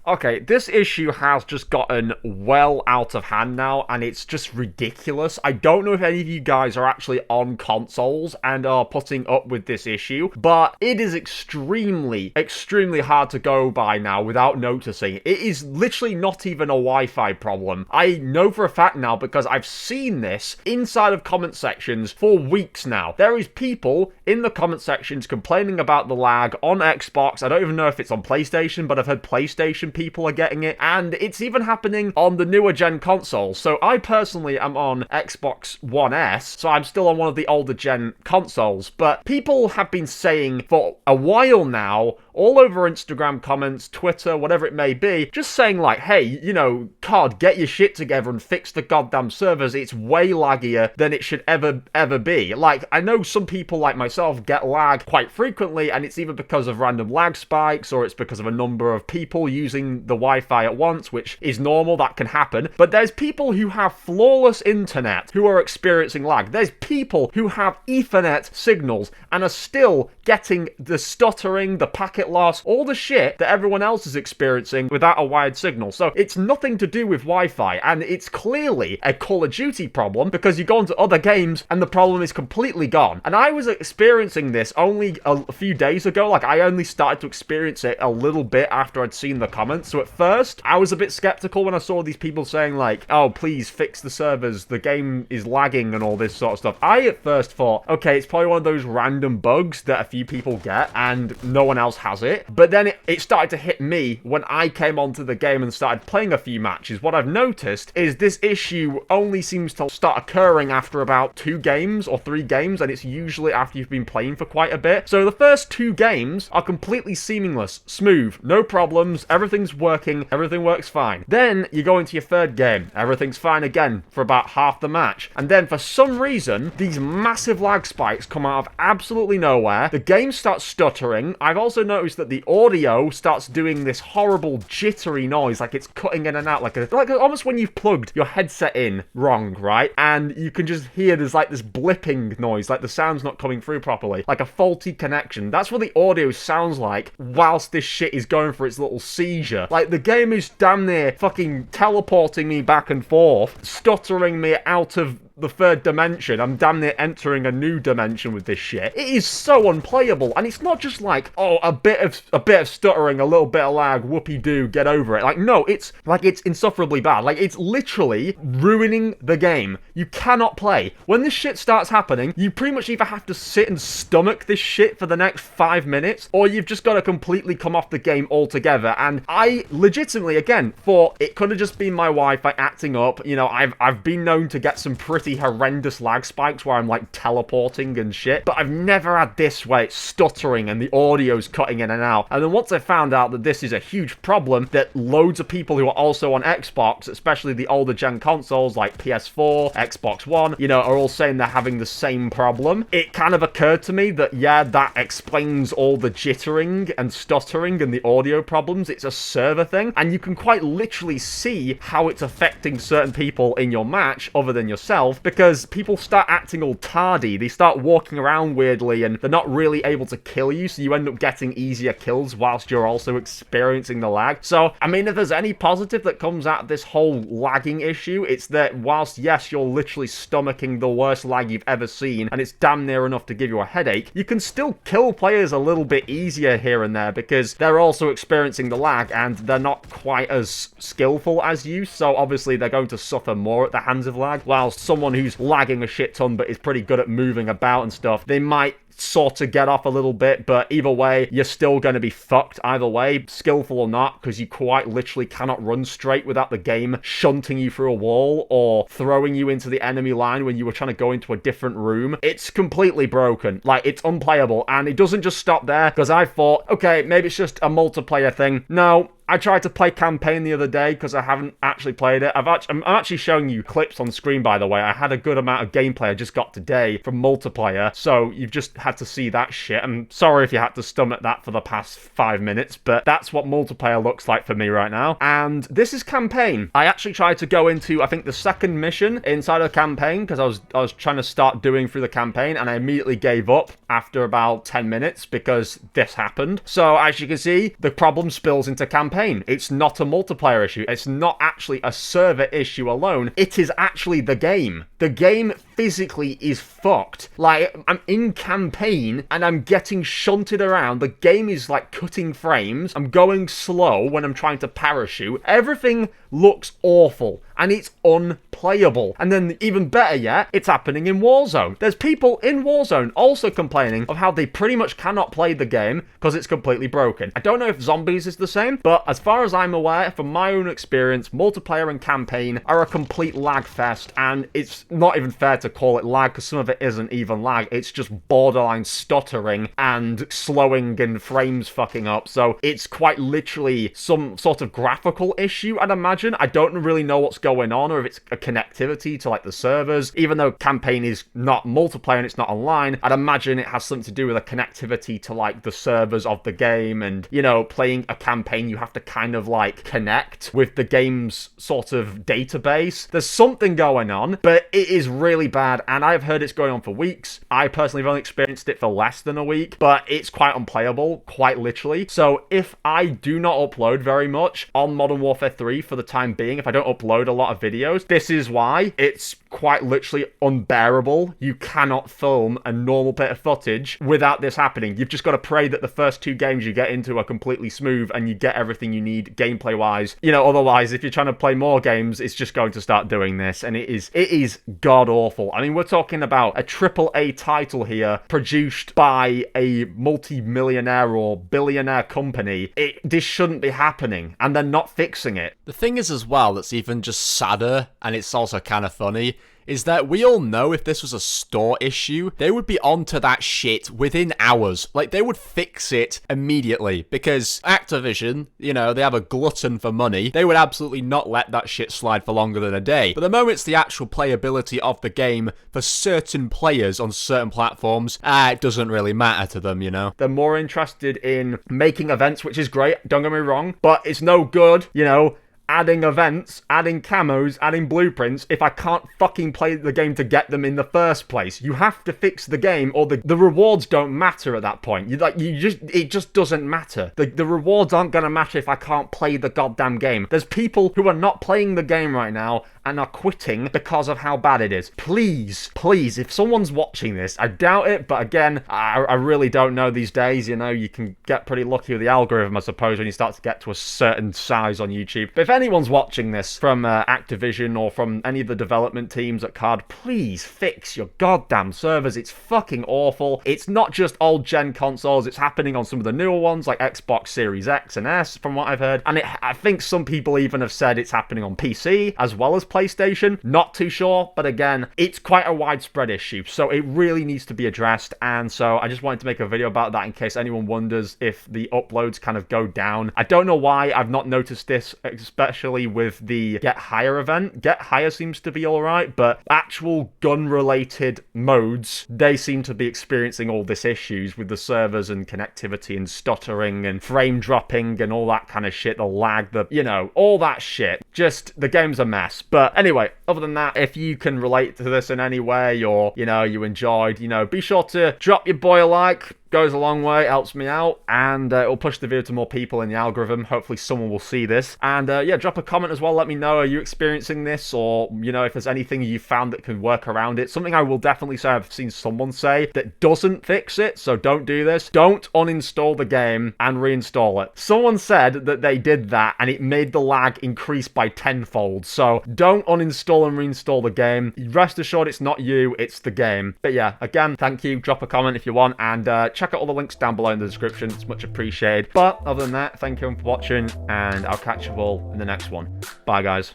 Okay, this issue has just gotten well out of hand now, and it's just ridiculous. I don't know if any of you guys are actually on consoles and are putting up with this issue, but it is extremely, extremely hard to go by now without noticing. It is literally not even a Wi-Fi problem. I know for a fact now because I've seen this inside of comment sections for weeks now. There is people in the comment sections complaining about the lag on Xbox. I don't even know if it's on PlayStation, but I've heard PlayStation people are getting it, and it's even happening on the newer gen consoles. So I personally am on Xbox One S, so I'm still on one of the older gen consoles, but people have been saying for a while now, all over Instagram comments, Twitter, whatever it may be, just saying like, hey, you know, COD, get your shit together and fix the goddamn servers. It's way laggier than it should ever be. Like, I know some people like myself get lag quite frequently, and it's either because of random lag spikes or it's because of a number of people using the Wi-Fi at once, which is normal, that can happen. But there's people who have flawless internet who are experiencing lag. There's people who have Ethernet signals and are still getting the stuttering, the packet loss, all the shit that everyone else is experiencing without a wired signal. So it's nothing to do with Wi-Fi, and it's clearly a Call of Duty problem because you go into other games and the problem is completely gone. And I was experiencing this only a few days ago. Like, I only started to experience it a little bit after I'd seen the comments. So at first, I was a bit skeptical when I saw these people saying like, oh, please fix the servers, the game is lagging and all this sort of stuff. I at first thought, okay, it's probably one of those random bugs that a few people get and no one else has it. But then it started to hit me when I came onto the game and started playing a few matches. What I've noticed is this issue only seems to start occurring after about 2 games or 3 games, and it's usually after you've been playing for quite a bit. So the first 2 games are completely seamless, smooth, no problems, everything's working, everything works fine. Then you go into your 3rd game, everything's fine again for about half the match. And then for some reason, these massive lag spikes come out of absolutely nowhere. The game starts stuttering. I've also noticed that the audio starts doing this horrible jittery noise, like it's cutting in and out, like almost when you've plugged your headset in wrong, right? And you can just hear there's like this blipping noise, like the sound's not coming through properly, like a faulty connection. That's what the audio sounds like whilst this shit is going for its little seizure. Like, the game is damn near fucking teleporting me back and forth, stuttering me out of the 3rd dimension. I'm damn near entering a new dimension with this shit. It is so unplayable, and it's not just like, oh, a bit of stuttering, a little bit of lag, whoopee-doo, get over it. Like, no, it's like, it's insufferably bad. Like, it's literally ruining the game. You cannot play. When this shit starts happening, you pretty much either have to sit and stomach this shit for the next 5 minutes, or you've just got to completely come off the game altogether. And I legitimately, again, thought it could have just been my Wi-Fi acting up. You know, I've been known to get some pretty horrendous lag spikes where I'm like teleporting and shit, but I've never had this where it's stuttering and the audio's cutting in and out. And then once I found out that this is a huge problem that loads of people who are also on Xbox, especially the older gen consoles like PS4, Xbox One, you know, are all saying they're having the same problem, it kind of occurred to me that, yeah, that explains all the jittering and stuttering and the audio problems. It's a server thing, and you can quite literally see how it's affecting certain people in your match other than yourself, because people start acting all tardy. They start walking around weirdly and they're not really able to kill you, so you end up getting easier kills whilst you're also experiencing the lag. So, I mean, if there's any positive that comes out of this whole lagging issue, it's that whilst, yes, you're literally stomaching the worst lag you've ever seen, and it's damn near enough to give you a headache, you can still kill players a little bit easier here and there because they're also experiencing the lag and they're not quite as skillful as you, so obviously they're going to suffer more at the hands of lag, whilst someone who's lagging a shit ton but is pretty good at moving about and stuff, they might sort of get off a little bit, but either way, you're still going to be fucked either way, skillful or not, because you quite literally cannot run straight without the game shunting you through a wall or throwing you into the enemy line when you were trying to go into a different room. It's completely broken. Like, it's unplayable, and it doesn't just stop there, because I thought, okay, maybe it's just a multiplayer thing. No, I tried to play campaign the other day because I haven't actually played it. I'm actually showing you clips on screen, by the way. I had a good amount of gameplay I just got today from multiplayer, so you've just had to see that shit. I'm sorry if you had to stomach that for the past 5 minutes, but that's what multiplayer looks like for me right now. And this is campaign. I actually tried to go into, I think, the second mission inside of the campaign, because I was trying to start doing through the campaign, and I immediately gave up after about 10 minutes because this happened. So as you can see, the problem spills into campaign. It's not a multiplayer issue. It's not actually a server issue alone. It is actually the game. The game physically is fucked. Like, I'm in campaign and I'm getting shunted around. The game is like cutting frames. I'm going slow when I'm trying to parachute. Everything looks awful and it's unplayable. And then even better yet, it's happening in Warzone. There's people in Warzone also complaining of how they pretty much cannot play the game because it's completely broken. I don't know if Zombies is the same, but as far as I'm aware, from my own experience, multiplayer and campaign are a complete lag fest, and it's not even fair to call it lag because some of it isn't even lag. It's just borderline stuttering and slowing and frames fucking up. So it's quite literally some sort of graphical issue, I'd imagine. I don't really know what's going on, or if it's a connectivity to like the servers. Even though campaign is not multiplayer and it's not online, I'd imagine it has something to do with a connectivity to like the servers of the game. And, you know, playing a campaign, you have to kind of like connect with the game's sort of database. There's something going on, but it is really bad, and I've heard it's going on for weeks. I personally have only experienced it for less than a week, but it's quite unplayable, quite literally. So if I do not upload very much on Modern Warfare 3 for the time being, if I don't upload a lot of videos, this is why. It's quite literally unbearable. You cannot film a normal bit of footage without this happening. You've just got to pray that the first 2 games you get into are completely smooth and you get everything you need gameplay wise. You know, otherwise, if you're trying to play more games, it's just going to start doing this, and it is god awful. I mean, we're talking about a AAA title here produced by a multi-millionaire or billionaire company. This shouldn't be happening, and they're not fixing it. The thing is as well that's even just sadder, and it's also kind of funny, is that we all know if this was a store issue, they would be onto that shit within hours. Like, they would fix it immediately, because Activision, you know, they have a glutton for money. They would absolutely not let that shit slide for longer than a day. But the moment it's the actual playability of the game for certain players on certain platforms, it doesn't really matter to them, you know? They're more interested in making events, which is great, don't get me wrong, but it's no good, you know, adding events, adding camos, adding blueprints if I can't fucking play the game to get them in the first place. You have to fix the game, or the rewards don't matter at that point. It just doesn't matter. The rewards aren't gonna matter if I can't play the goddamn game. There's people who are not playing the game right now and are quitting because of how bad it is. Please, if someone's watching this, I doubt it, but again, I really don't know these days. You know, you can get pretty lucky with the algorithm, I suppose, when you start to get to a certain size on YouTube. But if anyone's watching this from Activision or from any of the development teams at COD, please fix your goddamn servers. It's fucking awful. It's not just old gen consoles, it's happening on some of the newer ones like Xbox Series X and S, from what I've heard. And I think some people even have said it's happening on PC as well as PlayStation. Not too sure, but again, it's quite a widespread issue, so it really needs to be addressed. And so I just wanted to make a video about that in case anyone wonders if the uploads kind of go down. I don't know why I've not noticed this, especially with the Get Higher event. Get Higher seems to be alright, but actual gun-related modes, they seem to be experiencing all this issues with the servers and connectivity and stuttering and frame dropping and all that kind of shit, the lag, you know, all that shit. Just, the game's a mess. But anyway, other than that, if you can relate to this in any way, or, you know, you enjoyed, you know, be sure to drop your boy a like. Goes a long way, helps me out, and it'll push the video to more people in the algorithm. Hopefully someone will see this. And yeah, drop a comment as well. Let me know, are you experiencing this? Or, you know, if there's anything you found that can work around it. Something I will definitely say I've seen someone say that doesn't fix it, so don't do this. Don't uninstall the game and reinstall it. Someone said that they did that and it made the lag increase by tenfold. So don't uninstall and reinstall the game. Rest assured it's not you, it's the game. But yeah, again, thank you. Drop a comment if you want, and check out all the links down below in the description. It's much appreciated. But other than that, thank you for watching, and I'll catch you all in the next one. Bye, guys.